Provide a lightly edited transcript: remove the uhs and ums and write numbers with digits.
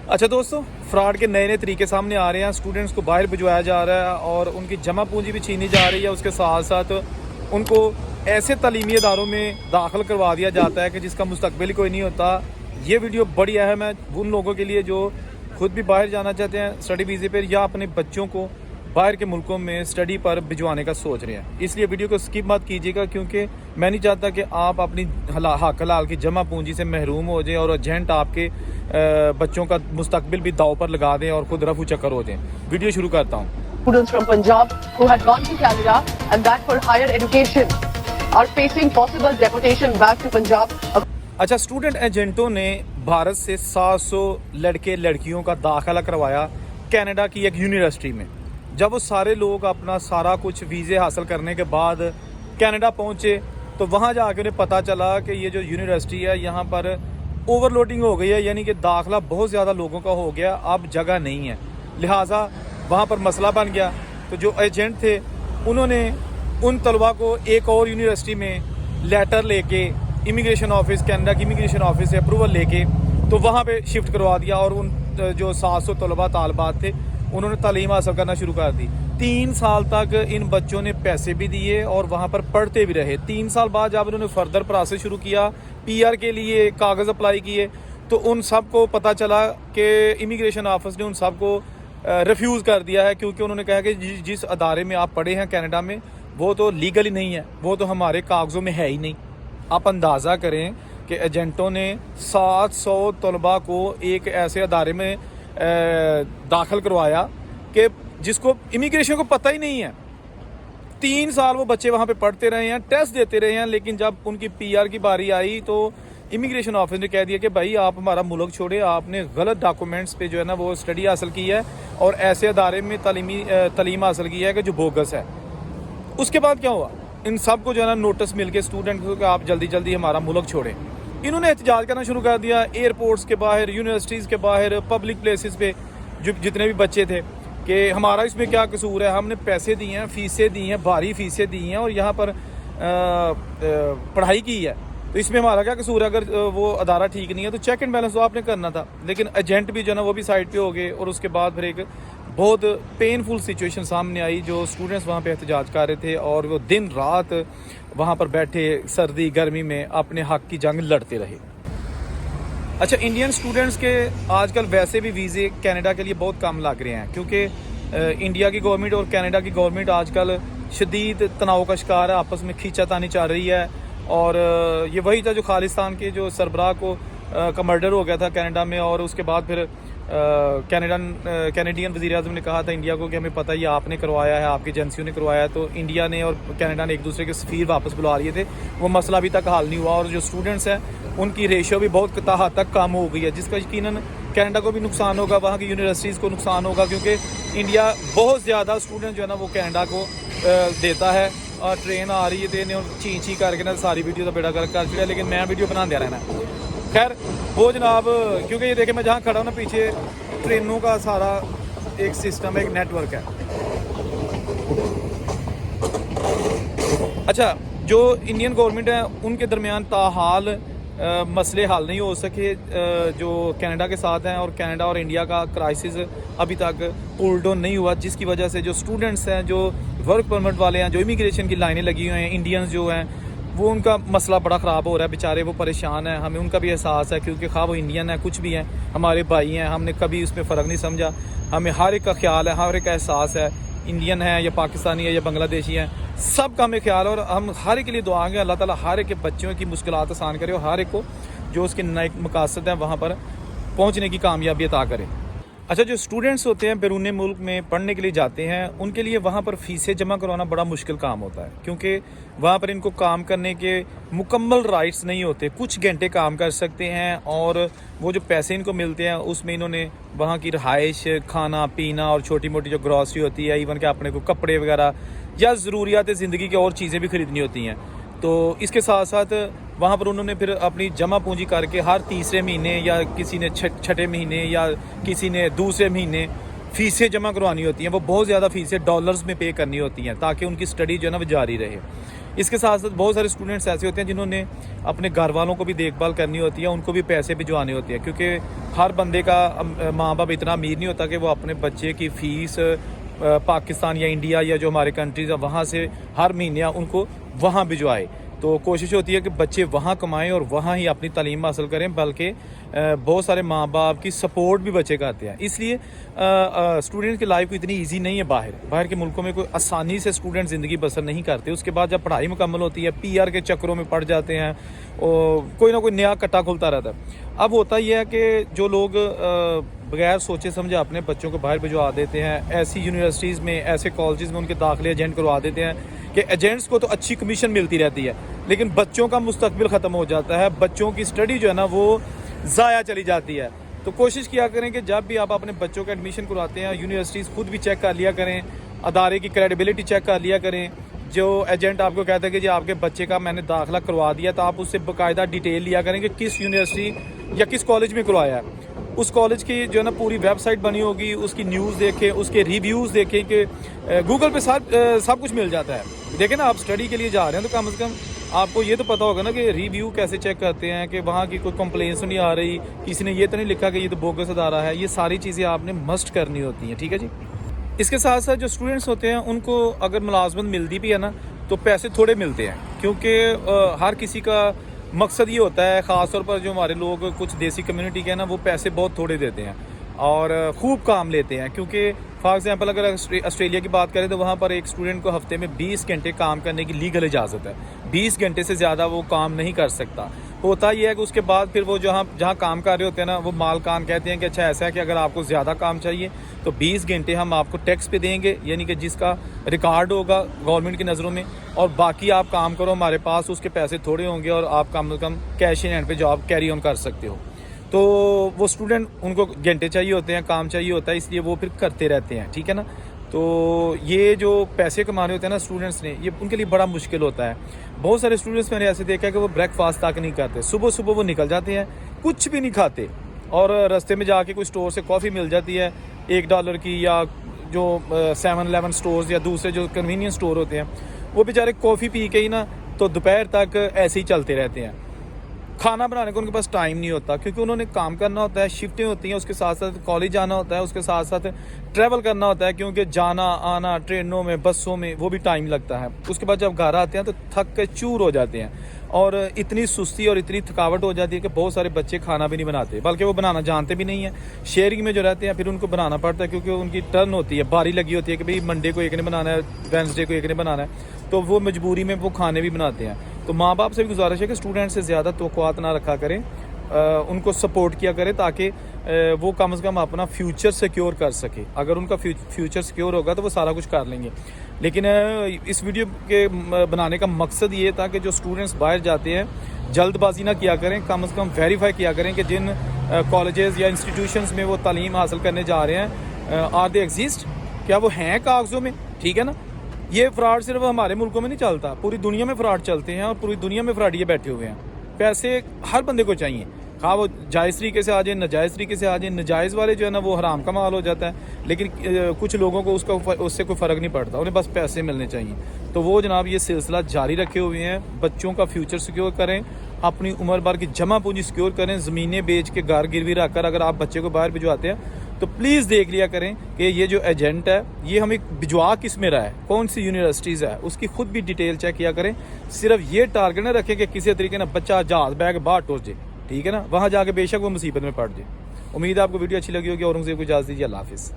अच्छा दोस्तों, फ्रॉड के नए नए तरीके सामने आ रहे हैं। स्टूडेंट्स को बाहर भिजवाया जा रहा है और उनकी जमा पूंजी भी छीनी जा रही है। उसके साथ साथ उनको ऐसे तालीमी इदारों में दाखिल करवा दिया जाता है कि जिसका मुस्तकबिल ही कोई नहीं होता। ये वीडियो बड़ी अहम है उन लोगों के लिए जो खुद भी बाहर जाना चाहते हैं स्टडी वीज़े पर, या अपने बच्चों को बाहर के मुल्कों में स्टडी पर भिजवाने का सोच रहे हैं। इसलिए वीडियो को स्किप मत कीजिएगा, क्योंकि मैं नहीं चाहता कि आप अपनी हक हलाल की जमा पूंजी से महरूम हो जाएं और एजेंट आपके बच्चों का मुस्तकबिल भी दाव पर लगा दें और खुद रफू चक्कर हो जाएं। वीडियो शुरू करता हूँ। Students from Punjab who had gone to Canada and that for higher education are facing possible deportation back to Punjab. अच्छा, स्टूडेंट एजेंटों ने भारत से 700 लड़के लड़कियों का दाखिला करवाया कनाडा की एक यूनिवर्सिटी में। जब वो सारे लोग अपना सारा कुछ वीज़े हासिल करने के बाद कनाडा पहुंचे तो वहां जाके उन्हें पता चला कि ये जो यूनिवर्सिटी है यहाँ पर ओवरलोडिंग हो गई है, यानी कि दाखिला बहुत ज़्यादा लोगों का हो गया, अब जगह नहीं है। लिहाजा वहाँ पर मसला बन गया। तो जो एजेंट थे उन्होंने उन तलबा को एक और यूनिवर्सिटी में लेटर लेके इमिग्रेशन ऑफिस, कनाडा की इमिग्रेशन ऑफिस से अप्रूवल लेके तो वहाँ पे शिफ्ट करवा दिया और उन जो 700 तलबा तालबात थे उन्होंने तालीम हासिल करना शुरू कर दी। 3 साल तक इन बच्चों ने पैसे भी दिए और वहाँ पर पढ़ते भी रहे। 3 साल बाद जब उन्होंने फर्दर प्रोसेस शुरू किया, पीआर के लिए कागज़ अप्लाई किए, तो उन सब को पता चला कि इमिग्रेशन ऑफिस ने उन सब को रिफ्यूज़ कर दिया है, क्योंकि उन्होंने कहा कि जिस अदारे में आप पढ़े हैं कनाडा में वो तो लीगल ही नहीं है, वो तो हमारे कागज़ों में है ही नहीं। आप अंदाज़ा करें कि एजेंटों ने 700 तलबा को एक ऐसे अदारे में दाखिल करवाया कि जिसको इमिग्रेशन को पता ही नहीं है। 3 साल वो बच्चे वहाँ पे पढ़ते रहे हैं, टेस्ट देते रहे हैं, लेकिन जब उनकी पीआर की बारी आई तो इमिग्रेशन ऑफिस ने कह दिया कि भाई आप हमारा मुल्क छोड़े, आपने गलत डॉक्यूमेंट्स पे जो है ना वो स्टडी हासिल की है और ऐसे अदारे में तालीम हासिल की है कि जो बोगस है। उसके बाद क्या हुआ, इन सब को जो है ना नोटिस मिल के स्टूडेंट को कि आप जल्दी जल्दी हमारा मुल्क छोड़ें। इन्होंने एहतजाज करना शुरू कर दिया एयरपोर्ट्स के बाहर, यूनिवर्सिटीज़ के बाहर, पब्लिक प्लेसेस पे जो जितने भी बच्चे थे कि हमारा इसमें क्या कसूर है, हमने पैसे दिए हैं, फीसें दी हैं, भारी फीसें दी हैं और यहाँ पर पढ़ाई की है, तो इसमें हमारा क्या कसूर है? अगर वो अदारा ठीक नहीं है तो चेक एंड बैलेंस तो आपने करना था। लेकिन एजेंट भी जो है ना वो भी साइड पे हो गए और उसके बाद फिर एक बहुत पेनफुल सिचुएशन सामने आई। जो स्टूडेंट्स वहाँ पे एहतजाज कर रहे थे और वो दिन रात वहाँ पर बैठे सर्दी गर्मी में अपने हक की जंग लड़ते रहे। अच्छा, इंडियन स्टूडेंट्स के आजकल वैसे भी वीज़े कनाडा के लिए बहुत कम लग रहे हैं, क्योंकि इंडिया की गवर्नमेंट और कनाडा की गवर्नमेंट आजकल शदीद तनाव का शिकार है, आपस में खींचातानी चल रही है। और ये वही था जो खालिस्तान के जो सरबराह का मर्डर हो गया था कनाडा में, और उसके बाद फिर कैनेडियन वज़ीर आज़म ने कहा था इंडिया को कि हमें पता ही आपने करवाया है, आपकी एजेंसियों ने करवाया है। तो इंडिया ने और कनाडा ने एक दूसरे के सफ़ीर वापस बुला लिए थे, वो मसला अभी तक हल नहीं हुआ। और जो स्टूडेंट्स हैं उनकी रेशियो भी बहुत हद तक कम हो गई है, जिसका यकीनन कनाडा को भी नुकसान होगा, वहाँ की यूनिवर्सिटीज़ को नुकसान होगा, क्योंकि इंडिया बहुत ज़्यादा स्टूडेंट जो है ना वो कनाडा को देता है। और ट्रेन आ रही है देने और ची करके ना सारी वीडियो का बेड़ा कर चढ़िया, लेकिन मैं वीडियो बना दे रहना। खैर वो जनाब, क्योंकि ये देखे मैं जहाँ खड़ा हूँ ना, पीछे ट्रेनों का सारा एक सिस्टम है, एक नेटवर्क है। अच्छा, जो इंडियन गवर्नमेंट है उनके दरमियान ताहाल मसले हल नहीं हो सके जो कनाडा के साथ हैं, और कनाडा और इंडिया का क्राइसिस अभी तक पुल्ड ऑन नहीं हुआ, जिसकी वजह से जो स्टूडेंट्स हैं, जो वर्क परमिट वाले हैं, जो इमिग्रेशन की लाइनें लगी हुई हैं, इंडियंस जो हैं वो उनका मसला बड़ा ख़राब हो रहा है, बेचारे वो परेशान हैं। हमें उनका भी एहसास है, क्योंकि खा वो इंडियन है कुछ भी हैं, हमारे भाई हैं, हमने कभी उसमें फ़र्क नहीं समझा। हमें हर एक का ख्याल है, हर एक का एहसास है, इंडियन है या पाकिस्तानी है या बांग्लादेशी है, सब का हमें ख्याल है। और हम हर एक के लिए दुआ है अल्लाह ताला हर एक के बच्चों की मुश्किलात आसान करे और हर एक को जो उसके नए मकासद हैं वहाँ पर पहुँचने की कामयाबी अता करे। अच्छा, जो स्टूडेंट्स होते हैं बैरून मुल्क में पढ़ने के लिए जाते हैं, उनके लिए वहाँ पर फ़ीसें जमा करवाना बड़ा मुश्किल काम होता है, क्योंकि वहाँ पर इनको काम करने के मुकम्मल राइट्स नहीं होते। कुछ घंटे काम कर सकते हैं और वो जो पैसे इनको मिलते हैं उसमें इन्होंने वहाँ की रहाइश, खाना पीना और छोटी मोटी जो ग्रॉसरी होती है, इवन कि अपने को कपड़े वगैरह या ज़रूरियात ज़िंदगी की और चीज़ें भी ख़रीदनी होती हैं। तो इसके साथ साथ वहाँ पर उन्होंने फिर अपनी जमा पूंजी करके हर तीसरे महीने या किसी ने छठे महीने या किसी ने दूसरे महीने फ़ीसें जमा करवानी होती हैं। वो बहुत ज़्यादा फ़ीसें डॉलर्स में पे करनी होती हैं ताकि उनकी स्टडी जो है ना वो जारी रहे। اس کے ساتھ ساتھ بہت سارے اسٹوڈنٹس ایسے ہوتے ہیں جنہوں نے اپنے گھر والوں کو بھی دیکھ بھال کرنی ہوتی ہے, ان کو بھی پیسے بھجوانے ہوتے ہیں, کیونکہ ہر بندے کا ماں باپ اتنا امیر نہیں ہوتا کہ وہ اپنے بچے کی فیس پاکستان یا انڈیا یا جو ہمارے کنٹریز ہیں وہاں سے ہر مہینے ان کو وہاں بھجوائے. تو کوشش ہوتی ہے کہ بچے وہاں کمائیں اور وہاں ہی اپنی تعلیم حاصل کریں, بلکہ بہت سارے ماں باپ کی سپورٹ بھی بچے کرتے ہیں. اس لیے اسٹوڈنٹ کی لائف کو اتنی ایزی نہیں ہے. باہر کے ملکوں میں کوئی آسانی سے اسٹوڈنٹ زندگی بسر نہیں کرتے. اس کے بعد جب پڑھائی مکمل ہوتی ہے PR کے چکروں میں پڑ جاتے ہیں, کوئی نہ کوئی نیا کٹا کھلتا رہتا ہے. اب ہوتا یہ ہے کہ جو لوگ بغیر سوچے سمجھے اپنے بچوں کو باہر بھجوا دیتے ہیں, ایسی یونیورسٹیز میں ایسے کالجز میں ان کے داخلے ایجنٹ کروا دیتے ہیں کہ ایجنٹس کو تو اچھی کمیشن ملتی رہتی ہے, لیکن بچوں کا مستقبل ختم ہو جاتا ہے, بچوں کی اسٹڈی جو ہے نا وہ ضائع چلی جاتی ہے. تو کوشش کیا کریں کہ جب بھی آپ اپنے بچوں کا ایڈمیشن کرواتے ہیں, یونیورسٹیز خود بھی چیک کر لیا کریں, ادارے کی کریڈیبلٹی چیک کر لیا کریں. جو ایجنٹ آپ کو کہتا ہے کہ جی آپ کے بچے کا میں نے داخلہ کروا دیا, تو آپ اس سے باقاعدہ ڈیٹیل لیا کریں کہ کس یونیورسٹی یا کس کالج میں کروایا ہے. اس کالج کی جو ہے نا پوری ویب سائٹ بنی ہوگی, اس کی نیوز دیکھیں, اس کے ریویوز دیکھیں, کہ گوگل پہ سب کچھ مل جاتا ہے. دیکھیں نا, آپ اسٹڈی کے لیے جا رہے ہیں تو کم از کم آپ کو یہ تو پتا ہوگا نا کہ ریویو کیسے چیک کرتے ہیں, کہ وہاں کی کوئی کمپلینس تو نہیں آ رہی, کسی نے یہ تو نہیں لکھا کہ یہ تو بوگس ادارہ ہے. یہ ساری چیزیں آپ نے مسٹ کرنی ہوتی ہیں. ٹھیک ہے جی. اس کے ساتھ ساتھ جو اسٹوڈنٹس ہوتے ہیں ان کو اگر ملازمت ملتی بھی ہے نا تو پیسے تھوڑے ملتے ہیں, کیونکہ ہر کسی کا مقصد یہ ہوتا ہے, خاص طور پر جو ہمارے لوگ کچھ دیسی کمیونٹی کے ہیں نا, وہ پیسے بہت تھوڑے دیتے ہیں اور خوب کام لیتے ہیں. کیونکہ فار ایگزامپل اگر آسٹریلیا کی بات کریں تو وہاں پر ایک اسٹوڈنٹ کو ہفتے میں 20 گھنٹے کام کرنے کی لیگل اجازت ہے. 20 گھنٹے سے زیادہ وہ کام نہیں کر سکتا. ہوتا یہ ہے کہ اس کے بعد پھر وہ جہاں کام کر رہے ہوتے ہیں نا, وہ مالکان کہتے ہیں کہ اچھا ایسا ہے کہ اگر آپ کو زیادہ کام چاہیے تو 20 گھنٹے ہم آپ کو ٹیکس پہ دیں گے, یعنی کہ جس کا ریکارڈ ہوگا گورنمنٹ کی نظروں میں, اور باقی آپ کام کرو ہمارے پاس, اس کے پیسے تھوڑے ہوں گے اور آپ کم از کم کیش ان ہینڈ پہ جاب کیری آن کر سکتے ہو. تو وہ اسٹوڈنٹ ان کو گھنٹے چاہیے ہوتے ہیں, کام چاہیے ہوتا ہے, اس لیے وہ پھر کرتے رہتے ہیں. ٹھیک ہے نا. تو یہ جو پیسے کمانے ہوتے ہیں نا اسٹوڈنٹس نے, یہ ان کے لیے بڑا مشکل ہوتا ہے. بہت سارے اسٹوڈنٹس میں نے ایسے دیکھا ہے کہ وہ بریک فاسٹ تک نہیں کرتے. صبح وہ نکل جاتے ہیں, کچھ بھی نہیں کھاتے, اور راستے میں جا کے کوئی اسٹور سے کافی مل جاتی ہے $1 کی, یا جو 7-11 اسٹورز یا دوسرے جو کنوینئنس اسٹور ہوتے ہیں, وہ بیچارے کافی پی کے ہی نا تو دوپہر تک ایسے ہی چلتے رہتے ہیں. کھانا بنانے کو ان کے پاس ٹائم نہیں ہوتا, کیونکہ انہوں نے کام کرنا ہوتا ہے, شفٹیں ہوتی ہیں, اس کے ساتھ ساتھ کالج جانا ہوتا ہے, اس کے ساتھ ساتھ ٹریول کرنا ہوتا ہے, کیونکہ جانا آنا ٹرینوں میں بسوں میں وہ بھی ٹائم لگتا ہے. اس کے بعد جب گھر آتے ہیں تو تھک کے چور ہو جاتے ہیں, اور اتنی سستی اور اتنی تھکاوٹ ہو جاتی ہے کہ بہت سارے بچے کھانا بھی نہیں بناتے, بلکہ وہ بنانا جانتے بھی نہیں ہیں. شیئرنگ میں جو رہتے ہیں پھر ان کو بنانا پڑتا ہے, کیونکہ ان کی ٹرن ہوتی ہے, باری لگی ہوتی ہے کہ بھئی منڈے کو ایک نے بنانا ہے, وینسڈے کو ایک نے بنانا ہے, تو وہ مجبوری میں وہ کھانے بھی بناتے ہیں. تو ماں باپ سے بھی گزارش ہے کہ اسٹوڈنٹ سے زیادہ توقعات نہ رکھا کریں, ان کو سپورٹ کیا کریں تاکہ وہ کم از کم اپنا فیوچر سیکیور کر سکے. اگر ان کا فیوچر سیکیور ہوگا تو وہ سارا کچھ کر لیں گے. لیکن اس ویڈیو کے بنانے کا مقصد یہ تھا کہ جو اسٹوڈنٹس باہر جاتے ہیں جلد بازی نہ کیا کریں, کم از کم ویریفائی کیا کریں کہ جن کالجز یا انسٹیٹیوشنز میں وہ تعلیم حاصل کرنے جا رہے ہیں آر دے ایگزسٹ, کیا وہ ہیں کاغذوں میں. ٹھیک ہے نا. یہ فراڈ صرف ہمارے ملکوں میں نہیں چلتا, پوری دنیا میں فراڈ چلتے ہیں, اور پوری دنیا میں فراڈیے بیٹھے ہوئے ہیں. پیسے ہر بندے کو چاہیے, خواہ وہ جائز طریقے سے آ جائیں, ناجائز طریقے سے آ جائیں. ناجائز والے جو ہے نا وہ حرام کا مال ہو جاتا ہے, لیکن کچھ لوگوں کو اس سے کوئی فرق نہیں پڑتا, انہیں بس پیسے ملنے چاہیے. تو وہ جناب یہ سلسلہ جاری رکھے ہوئے ہیں. بچوں کا فیوچر سیکیور کریں, اپنی عمر بھر کی جمع پونجی سیکیور کریں. زمینیں بیچ کے گھر گروی رکھ کر اگر آپ بچے کو باہر بھجواتے ہیں تو پلیز دیکھ لیا کریں کہ یہ جو ایجنٹ ہے یہ ہمیں بھجوا کس میں رہا ہے, کون سی یونیورسٹیز ہے, اس کی خود بھی ڈیٹیل چیک کیا کریں. صرف یہ ٹارگٹ نہ رکھیں کہ کسی طریقے نہ بچہ جہاز بیگ باہر ٹوس جائے. ٹھیک ہے نا. وہاں جا کے بے شک وہ مصیبت میں پڑ جائے. امید ہے آپ کو ویڈیو اچھی لگی ہوگی, اور ان سے کوئی اجازت دیجیے. اللہ حافظ.